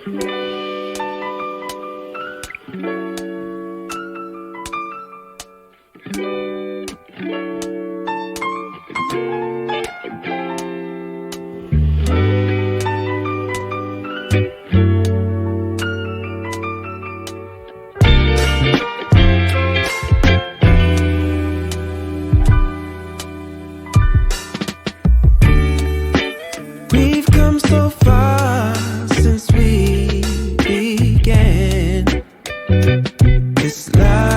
We've come so far since we began this love.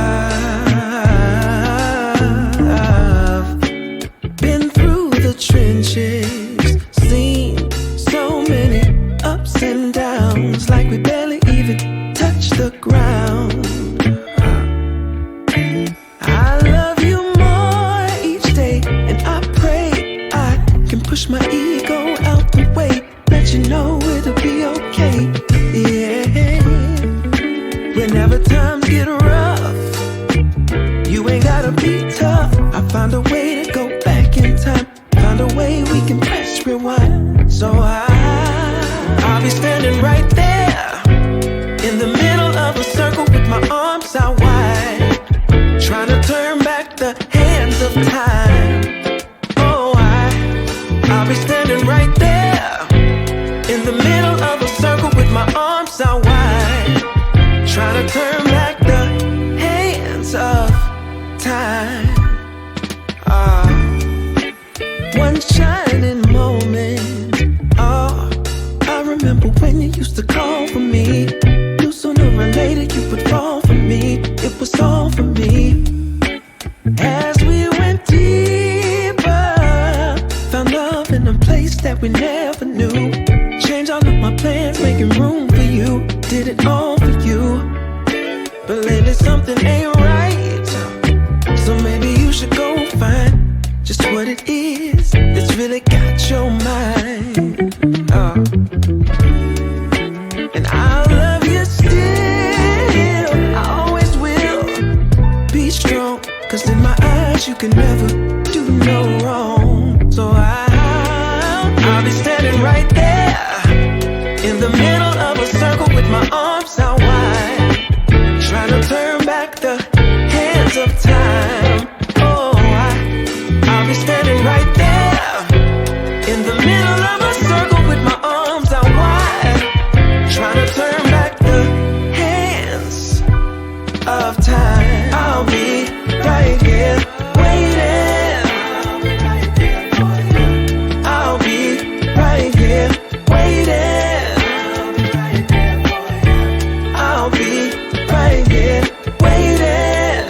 Been through the trenches, seen so many ups and downs, like we barely even touched the ground. I love you more each day, and I pray I can push my ego out the way, let you know it'll be okay. Yeah. Whenever times get rough, you ain't gotta be tough. I find a way to go back in time, find a way we can press rewind. So I'll be standing right there in the middle of a circle with my arms out wide, trying to turn back the hands of time. Oh, I'll be standing right there in the middle of a circle with my arms out wide, trying to turn back the hands of time. One shining moment. Oh, I remember when you used to call for me. Knew sooner or later you would fall for me. It was all for me. As we went deeper, found love in a place that we never knew. Changed all of my plans, making room for you. Did it all for you. But lately something ain't right, so maybe you should go find just what it is that's really got your mind. And I'll love you still, I always will. Be strong, cause in my eyes you can never do no wrong. So I'll be standing right there in the middle of a circle with my arms out wide, trying to turn back the hands of time. Oh, I'll be standing right there in the middle of a circle with my arms out wide, trying to turn back the hands of time. I'll be right here waiting. I'll be right here waiting. I'll be right here waiting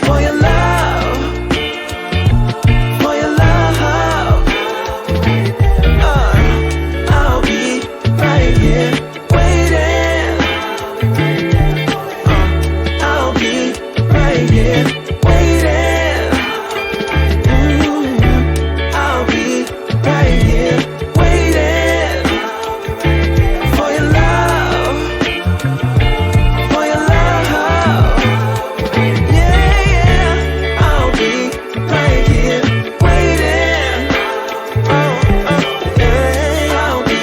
for your love, for your love. I'll be right here waiting. I'll be right here waiting. I'll be right here waiting for your love, for your love. Yeah, yeah. I'll be right here waiting. Yeah. I'll be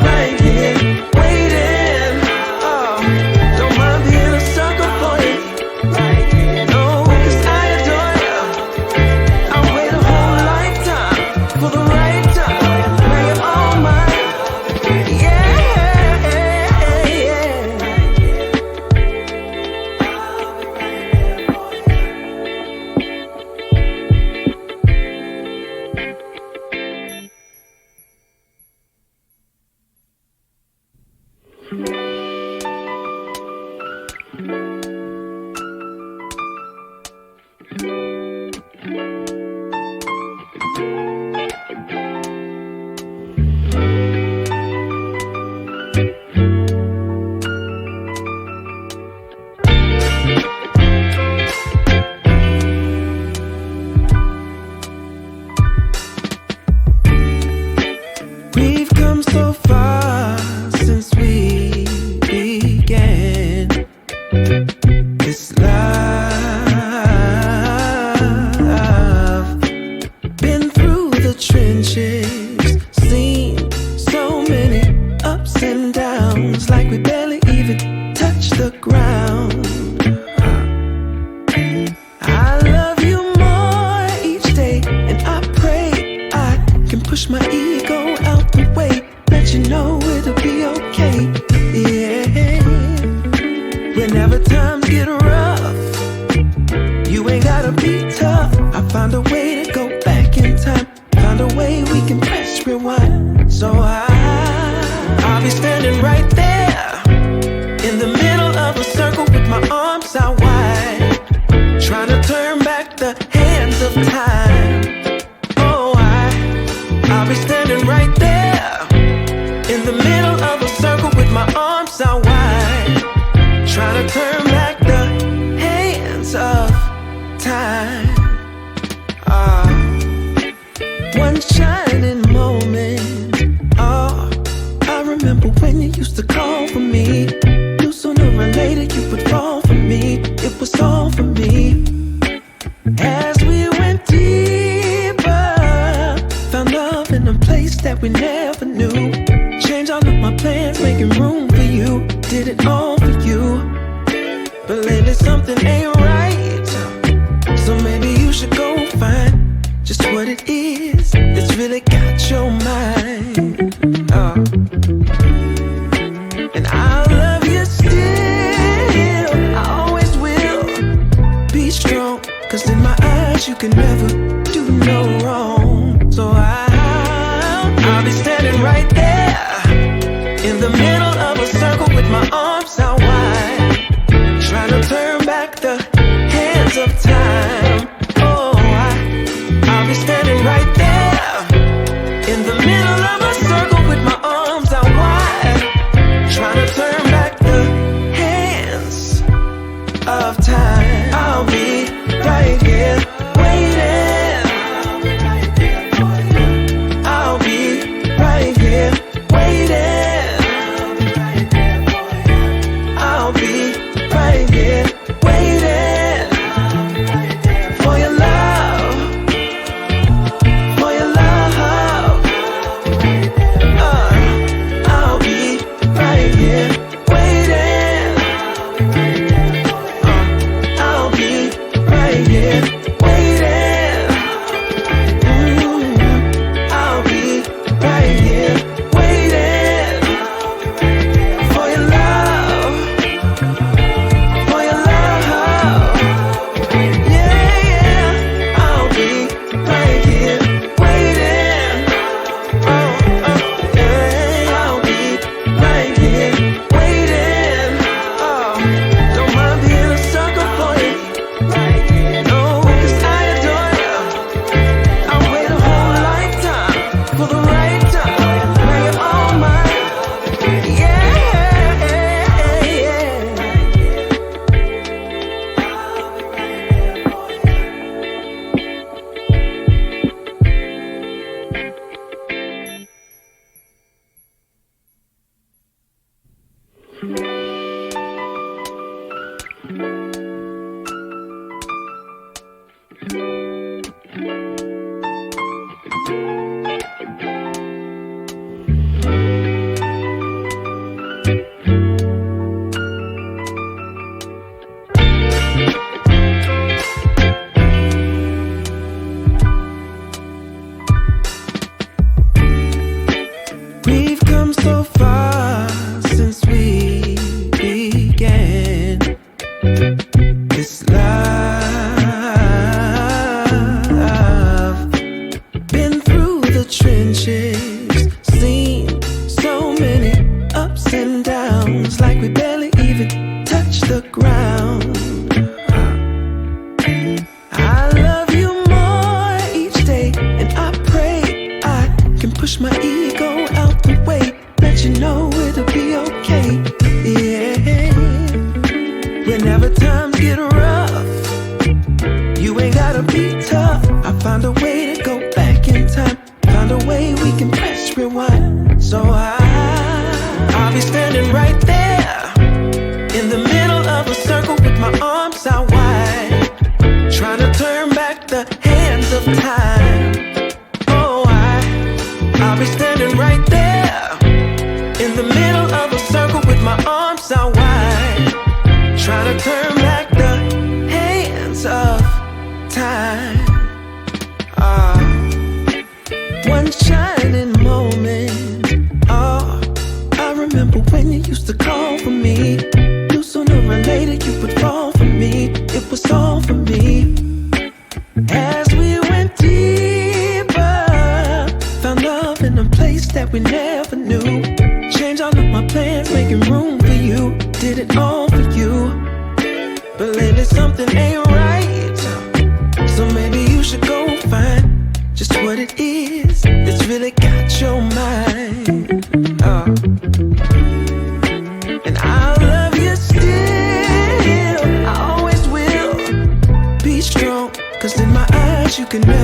right here waiting. Don't mind being a sucker for you. No, 'cause I adore you. I'll wait a whole lifetime for the right time. Now you're all mine. Yeah, yeah. We've come so far since we middle of a circle with my arms out wide, trying to turn back the hands of time. One shining moment. I remember when you used to call for me. Knew sooner or later you would fall for me. It was all for me. As we went deeper, found love in a place that we never knew. Changed all of my plans, making room for you. Did it all for you. But lately something ain't right, so maybe you should go find just what it is that's really got your mind. And I love you still, I always will. Be strong, cause in my eyes you can never do no wrong. So I'll be standing right there in the middle of a circle with my arms out wide, trying to turn back the hands of time. I'll be standing right there in the middle of a circle with my arms out wide, trying to turn back the hands of time. I'll be right here waiting. I'll be right here waiting. I'll be right here waiting for your love. I'll be right here waiting. I'll be right here waiting. I'll be right here waiting for your love, for your love. Yeah, yeah. I'll be right here waiting. I'll be right here waiting. Don't mind being a sucker for you. No, 'cause I adore you. I'll wait a whole lifetime for the right time. Now you're all mine. Yeah, yeah. We've come so far since we began this love. Been through the trenches, seen so many ups and downs, like we barely even touched the ground. I love you more each day, and I pray I can push my ego out the way, let you know it'll be okay. Yeah. Whenever times get rough, you ain't gotta be tough. I found a way to go back in time, found a way we can press rewind. So I'll be standing right there in the middle of a circle with my arms out wide, trying to turn back the hands of time. I'll be standing right there in the middle of a circle with my arms out wide, trying to turn back the hands of time. One shining moment. I remember when you used to call for me. Knew sooner or later you would fall for me. It was all for me. As we went deeper, found love in a place that we never knew. Changed all of my plans, making room for you. Did it all for you. But lately something ain't right, so maybe you should go find just what it is that's really got your mind. can never